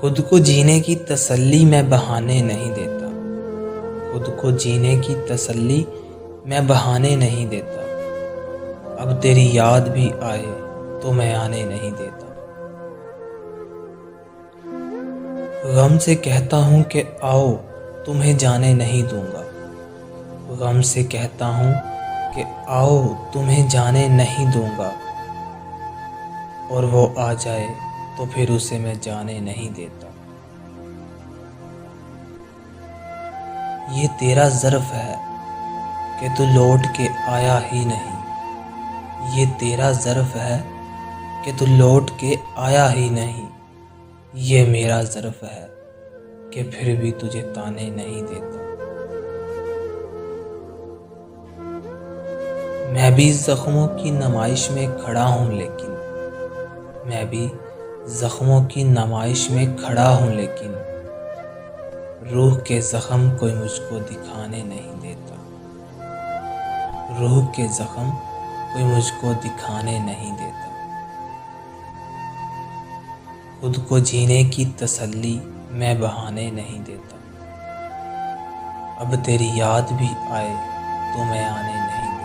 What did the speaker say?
खुद को जीने की तसल्ली मैं बहाने नहीं देता। खुद को जीने की तसल्ली मैं बहाने नहीं देता। अब तेरी याद भी आए तो मैं आने नहीं देता। गम से कहता हूँ कि आओ तुम्हें जाने नहीं दूंगा। गम से कहता हूँ कि आओ तुम्हें जाने नहीं दूंगा। और वो आ जाए तो फिर उसे मैं जाने नहीं देता। ये तेरा ज़र्फ़ है कि तू लौट के आया ही नहीं। ये तेरा ज़र्फ़ है कि तू लौट के आया ही नहीं। ये मेरा ज़र्फ़ है कि फिर भी तुझे ताने नहीं देता। मैं भी ज़ख्मों की नुमाइश में खड़ा हूँ लेकिन मैं भी ज़ख्मों की नुमाइश में खड़ा हूँ लेकिन रूह के ज़ख्म कोई मुझको दिखाने नहीं देता। रूह के ज़ख्म कोई मुझको दिखाने नहीं देता। खुद को जीने की तसल्ली मैं बहाने नहीं देता। अब तेरी याद भी आए तो मैं आने नहीं देता।